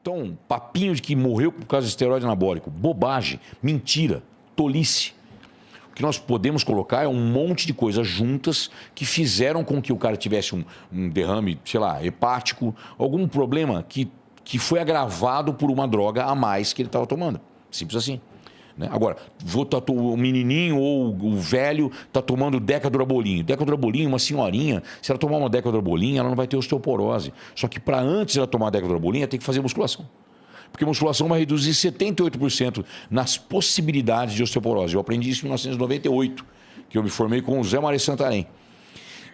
Então, papinho de que morreu por causa de esteroide anabólico. Bobagem, mentira, tolice. O que nós podemos colocar é um monte de coisas juntas que fizeram com que o cara tivesse um derrame, sei lá, hepático, algum problema que foi agravado por uma droga a mais que ele estava tomando. Simples assim. Né? Agora, o menininho ou o velho está tomando decadurabolinho. Decadurabolinho, uma senhorinha, se ela tomar uma decadurabolinho, ela não vai ter osteoporose. Só que para antes ela tomar decadurabolinho, ela tem que fazer musculação. Porque a musculação vai reduzir 78% nas possibilidades de osteoporose. Eu aprendi isso em 1998, que eu me formei com o Zé Maria Santarém,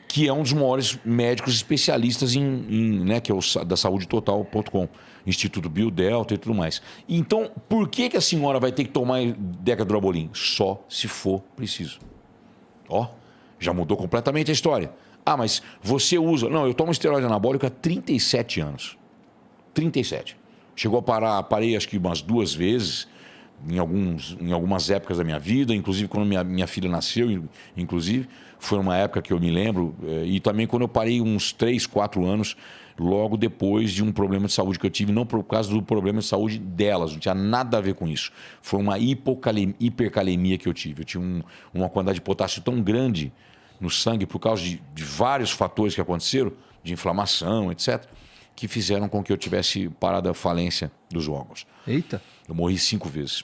que é um dos maiores médicos especialistas né, que é o da saúdetotal.com, Instituto Biodelta e tudo mais. Então, por que a senhora vai ter que tomar decadurabolinho? Só se for preciso. Ó, já mudou completamente a história. Ah, mas você usa... Não, eu tomo esteroide anabólico há 37 anos. 37. Chegou a parar, parei acho que umas 2 vezes, em algumas épocas da minha vida, inclusive quando minha filha nasceu, inclusive, foi uma época que eu me lembro, e também quando eu parei uns 3, 4 anos, logo depois de um problema de saúde que eu tive, não por causa do problema de saúde delas, não tinha nada a ver com isso. Foi uma hipercalemia que eu tive. Eu tinha uma quantidade de potássio tão grande no sangue por causa de vários fatores que aconteceram, de inflamação, etc., que fizeram com que eu tivesse parado a falência dos órgãos. Eita. Eu morri 5 vezes.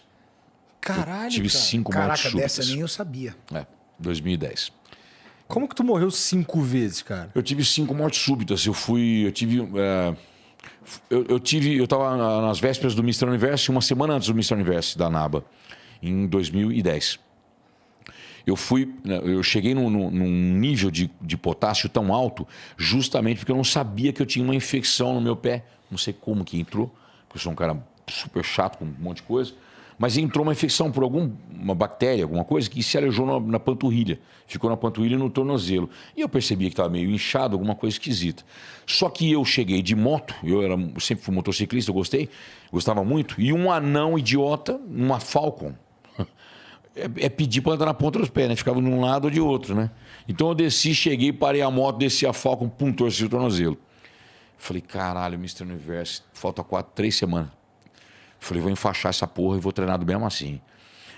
Caralho, eu tive 5 mortes súbitas. Caraca, dessa nem eu sabia. 2010. Como que tu morreu 5 vezes, cara? Eu tive 5 mortes súbitas. Eu estava nas vésperas do Mr. Universo, uma semana antes do Mr. Universo da NABA, em 2010. Eu cheguei num nível de potássio tão alto, justamente porque eu não sabia que eu tinha uma infecção no meu pé. Não sei como que entrou, porque eu sou um cara super chato com um monte de coisa. Mas entrou uma infecção por uma bactéria, alguma coisa, que se alejou na panturrilha. Ficou na panturrilha e no tornozelo. E eu percebi que estava meio inchado, alguma coisa esquisita. Só que eu cheguei de moto, eu sempre fui motociclista, eu gostava muito, e um anão idiota, uma Falcon, pedir para andar na ponta dos pés, né? Ficava de um lado ou de outro, né? Então eu desci, cheguei, parei a moto, desci a Falcon, pum, torci o tornozelo. Falei, caralho, Mr. Universo, falta 3 semanas. Falei, vou enfaixar essa porra e vou treinar do mesmo assim.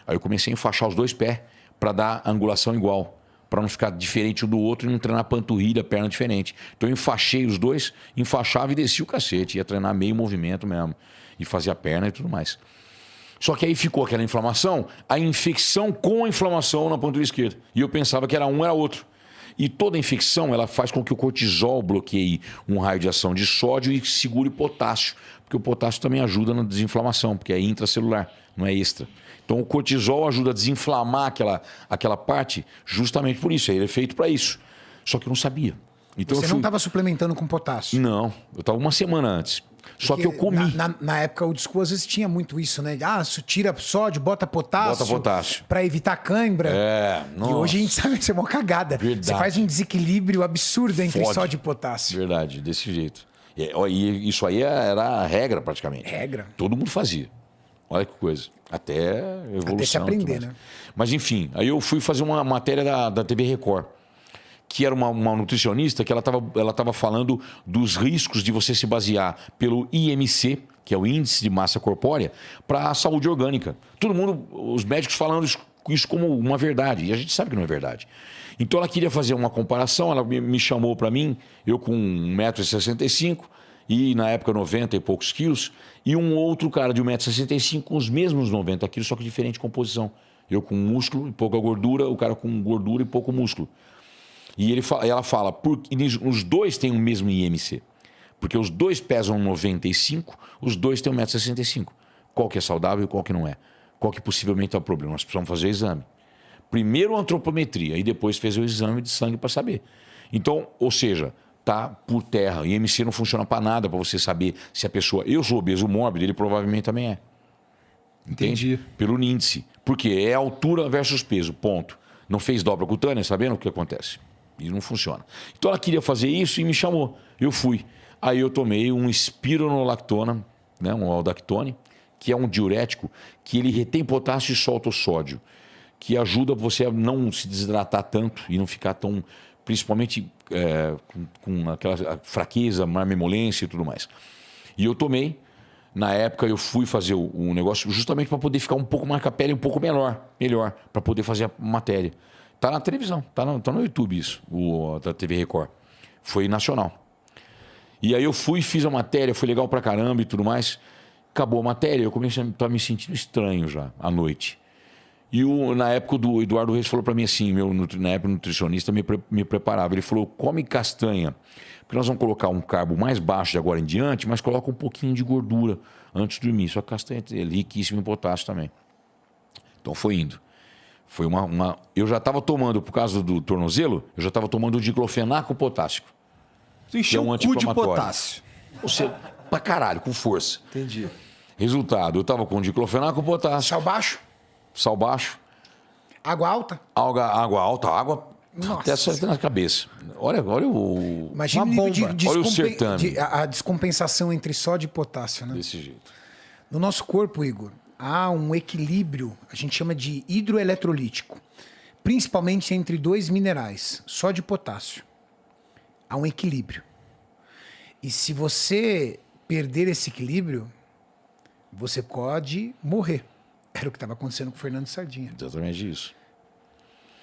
Aí eu comecei a enfaixar os 2 pés para dar angulação igual, para não ficar diferente um do outro e não treinar panturrilha, perna diferente. Então eu enfaixei os 2, enfaixava e descia o cacete, ia treinar meio movimento mesmo, e fazia a perna e tudo mais. Só que aí ficou aquela inflamação, a infecção com a inflamação na panturrilha esquerda. E eu pensava que era um, era outro. E toda infecção, ela faz com que o cortisol bloqueie um raio de ação de sódio e segure potássio. Porque o potássio também ajuda na desinflamação, porque é intracelular, não é extra. Então o cortisol ajuda a desinflamar aquela parte justamente por isso. Ele é feito para isso. Só que eu não sabia. Então Você não estava suplementando com potássio? Não, eu estava uma semana antes. Só que eu comi. Na época, o disco às vezes tinha muito isso, né? Ah, tira sódio, bota potássio. Bota potássio. Pra evitar cãibra. Nossa. E hoje a gente sabe que isso é uma cagada. Verdade. Você faz um desequilíbrio absurdo entre Fode. sódio e potássio. Verdade, desse jeito. E isso aí era a regra praticamente. Regra. Todo mundo fazia. Olha que coisa. Até evolução. Até se aprender, né? Mas enfim, aí eu fui fazer uma matéria da TV Record, que era uma nutricionista que ela tava falando dos riscos de você se basear pelo IMC, que é o Índice de Massa Corpórea, para a saúde orgânica. Todo mundo, os médicos falando isso como uma verdade, e a gente sabe que não é verdade. Então ela queria fazer uma comparação, ela me chamou para mim, eu com 1,65 m e na época 90 e poucos quilos, e um outro cara de 1,65 m com os mesmos 90 quilos, só que diferente composição. Eu com músculo e pouca gordura, o cara com gordura e pouco músculo. E ela fala, os 2 têm o mesmo IMC. Porque os 2 pesam 95, os 2 têm 1,65 m. Qual que é saudável e qual que não é? Qual que possivelmente é o problema? Nós precisamos fazer o exame. Primeiro a antropometria e depois fez o exame de sangue para saber. Então, ou seja, tá por terra. IMC não funciona para nada para você saber se a pessoa... Eu sou obeso mórbido, ele provavelmente também é. Entende? Entendi. Pelo índice. Porque é altura versus peso, ponto. Não fez dobra cutânea, sabendo o que acontece? E não funciona. Então ela queria fazer isso e me chamou. Eu fui. Aí eu tomei um espironolactona, né, um aldactone, que é um diurético, que ele retém potássio e solta o sódio, que ajuda você a não se desidratar tanto e não ficar tão, principalmente com aquela fraqueza, marmemolência e tudo mais. E eu tomei, Na época eu fui fazer um negócio justamente para poder ficar um pouco mais com a pele um pouco melhor, para poder fazer a matéria. Tá na televisão, tá no YouTube isso, da TV Record. Foi nacional. E aí eu fui, fiz a matéria, foi legal pra caramba e tudo mais. Acabou a matéria, eu comecei a estar me sentindo estranho já, à noite. E na época o Eduardo Reis falou para mim assim, na época o nutricionista me preparava. Ele falou, come castanha, porque nós vamos colocar um carbo mais baixo de agora em diante, mas coloca um pouquinho de gordura antes de dormir. Só que castanha é riquíssima em potássio também. Então foi indo. Foi eu já estava tomando, por causa do tornozelo, eu já estava tomando o diclofenaco potássico. Tu encheu um o cu de anti-inflamatório. potássio. Você, pra caralho, com força. Entendi. Resultado, eu estava com diclofenaco potássio, Sal baixo, sal baixo, água alta. água alta, água Nossa. até acerta na cabeça. Olha o... Imagina Uma o nível de bomba. Olha o certame. a descompensação entre sódio e potássio, né? Desse jeito. No nosso corpo, Igor, há um equilíbrio, a gente chama de hidroeletrolítico, principalmente entre dois minerais, sódio e potássio. Há um equilíbrio. E se você perder esse equilíbrio, você pode morrer. Era o que estava acontecendo com o Fernando Sardinha. Exatamente isso.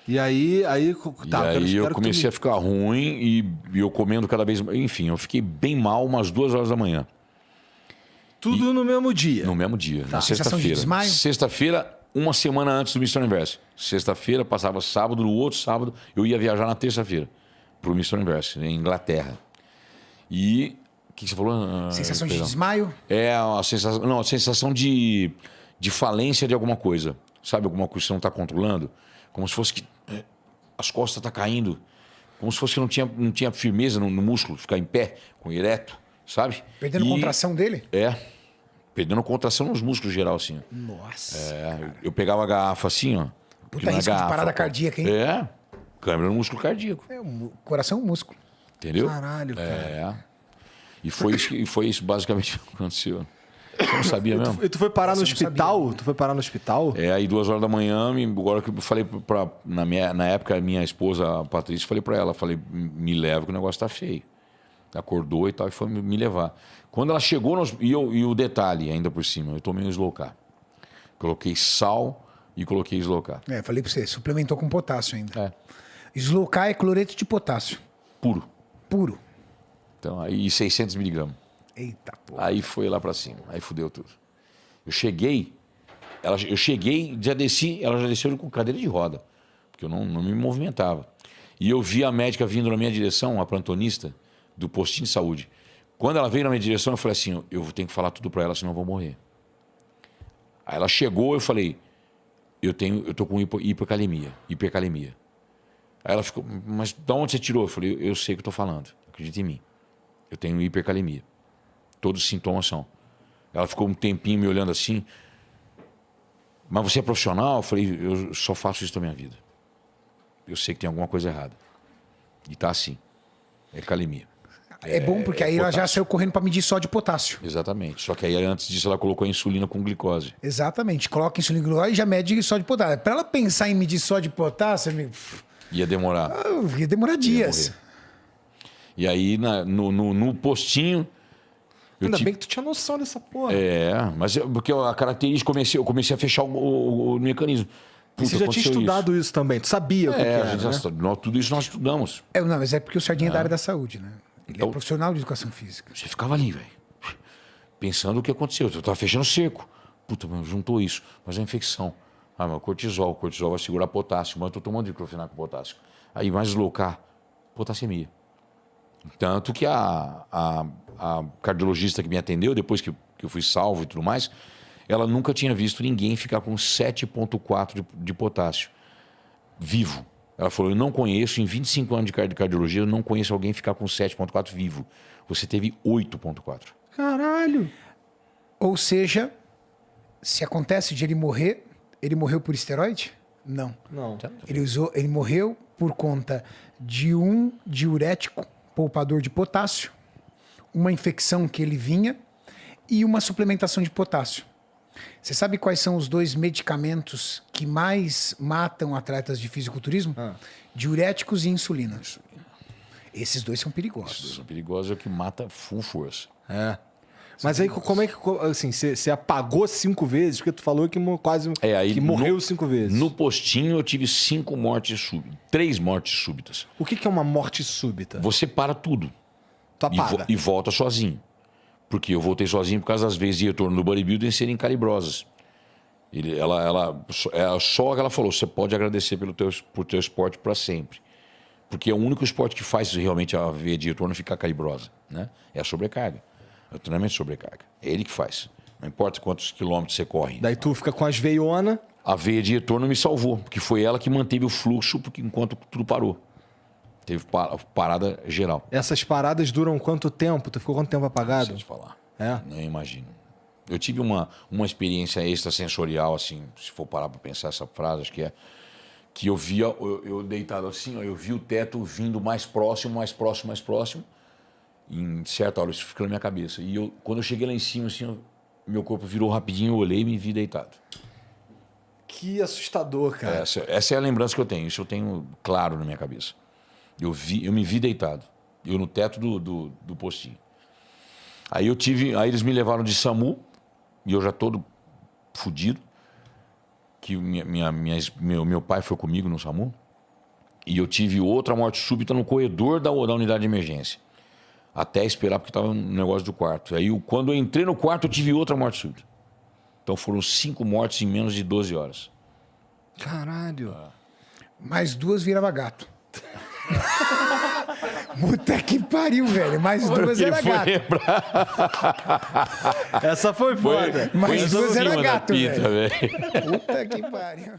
E aí tá, E aí eu comecei a ficar ruim e eu comendo cada vez mais. Enfim, eu fiquei bem mal umas 2 horas da manhã. Tudo no mesmo dia. No mesmo dia, na Sensação de sexta-feira. desmaio? Sexta-feira, uma semana antes do Mr. Universo. Sexta-feira, passava sábado, no outro sábado, eu ia viajar na terça-feira pro Mr. Universo, em Inglaterra. E. O que você falou? Sensação de Perdão. desmaio? É a sensação. Não, a sensação de falência de alguma coisa. Sabe, alguma coisa que você não está controlando? Como se fosse que as costas estão caindo. Como se fosse que não tinha firmeza no músculo, ficar em pé, com ereto, sabe? Perdendo contração dele? É. Perdendo contração nos músculos geral, assim. Nossa. Eu pegava a garrafa assim, ó. Puta risco de parada cardíaca, hein? É. Câmera no músculo cardíaco. É, o coração é um músculo. Entendeu? Caralho, cara. É. E foi isso basicamente que aconteceu. Você não sabia mesmo? E tu foi parar no Nossa, eu não hospital? Tu foi parar no hospital? É, aí 2 horas da manhã, agora que eu falei na época, a minha esposa, a Patrícia, falei pra ela, falei, me leva que o negócio tá feio. Acordou e tal, e foi me levar. Quando ela chegou, e o detalhe ainda por cima, eu tomei um Slowcar. Coloquei sal e coloquei Slowcar. É, falei pra você, suplementou com potássio ainda. É, Slowcar é cloreto de potássio, puro. puro. Então, aí 600 miligramas. Eita porra. Aí foi lá pra cima, aí fudeu tudo. Eu cheguei, já desci, ela já desceu com cadeira de roda, porque eu não me movimentava. E eu vi a médica vindo na minha direção, a plantonista do postinho de saúde. Quando ela veio na minha direção, eu falei assim, eu tenho que falar tudo pra ela, senão eu vou morrer. Aí ela chegou, eu falei, eu tô com hipercalemia. Aí ela ficou, mas de onde você tirou? Eu falei, eu sei o que eu tô falando, acredita em mim. Eu tenho hipercalemia. Todos os sintomas são. Ela ficou um tempinho me olhando assim. Mas você é profissional? Eu falei, eu só faço isso da minha vida. Eu sei que tem alguma coisa errada. E tá assim. É calemia. É bom porque aí ela já saiu correndo pra medir só de potássio. Exatamente. Só que aí antes disso ela colocou a insulina com glicose. Exatamente. Coloca insulina glicose e já mede só de potássio. Pra ela pensar em medir só de potássio, Ia demorar. ia demorar dias. morrer. E aí no postinho. Ainda bem que tu tinha noção dessa porra. Mas porque a característica, eu comecei a fechar o mecanismo. E você já tinha estudado isso também, tu sabia o que É, era, né? tudo isso nós estudamos. Não, mas é porque o Sardinha é da área da saúde, né? Ele Então- é profissional de educação física. Você ficava ali, velho. Pensando o que aconteceu. Eu tava fechando o cerco. Puta, mas juntou isso. Mas é infecção. Ah, mas cortisol. O cortisol vai segurar potássio. Mas eu tô tomando diclofenaco com potássio. Aí mais Slowcar. Potassemia. Tanto que a cardiologista que me atendeu, depois que eu fui salvo e tudo mais, ela nunca tinha visto ninguém ficar com 7,4 de potássio. Vivo. Ela falou, eu não conheço, em 25 anos de cardiologia, eu não conheço alguém ficar com 7,4 vivo. Você teve 8,4. Caralho! Ou seja, se acontece de ele morreu por esteroide? Não. Não. Ele morreu por conta de um diurético poupador de potássio, uma infecção que ele vinha e uma suplementação de potássio. Você sabe quais são os 2 medicamentos que mais matam atletas de fisiculturismo? Diuréticos e insulina. Esses 2 são perigosos. Isso é perigoso, é o que mata full força. É. Mas aí como é que, assim, você apagou 5 vezes? Porque tu falou que quase que morreu 5 vezes. No postinho eu tive 5 mortes súbitas. 3 mortes súbitas. O que é uma morte súbita? Você para tudo. Tu apaga. E volta sozinho. Porque eu voltei sozinho por causa das vezes de retorno no bodybuilding serem calibrosas. Só que ela falou, você pode agradecer por teu esporte para sempre. Porque é o único esporte que faz realmente a veia de retorno ficar calibrosa, né? É a sobrecarga. É o treinamento de sobrecarga. É ele que faz. Não importa quantos quilômetros você corre. Daí tu fica com as veiona. A veia de retorno me salvou, porque foi ela que manteve o fluxo enquanto tudo parou. Teve parada geral. Essas paradas duram quanto tempo? Tu ficou quanto tempo apagado? Não sei te falar. É? Não imagino. Eu tive uma experiência extrasensorial, assim, se for parar para pensar essa frase, acho que é que eu via, eu deitado assim, ó, eu vi o teto vindo mais próximo, mais próximo, mais próximo. E em certa hora isso ficou na minha cabeça. E quando eu cheguei lá em cima, assim, meu corpo virou rapidinho, eu olhei e me vi deitado. Que assustador, cara. Essa é a lembrança que eu tenho. Isso eu tenho claro na minha cabeça. Eu me vi deitado. Eu no teto do postinho. Aí eles me levaram de SAMU, e eu já todo fudido. Que meu pai foi comigo no SAMU. E eu tive outra morte súbita no corredor da unidade de emergência. Até esperar, porque estava no negócio do quarto. Aí, quando eu entrei no quarto, eu tive outra morte súbita. Então foram 5 mortes em menos de 12 horas. Caralho. Mais 2 virava gato. Puta que pariu, velho. Mais 2 era gato. Essa foi foda. Mais 2 era gato, velho. Puta que pariu.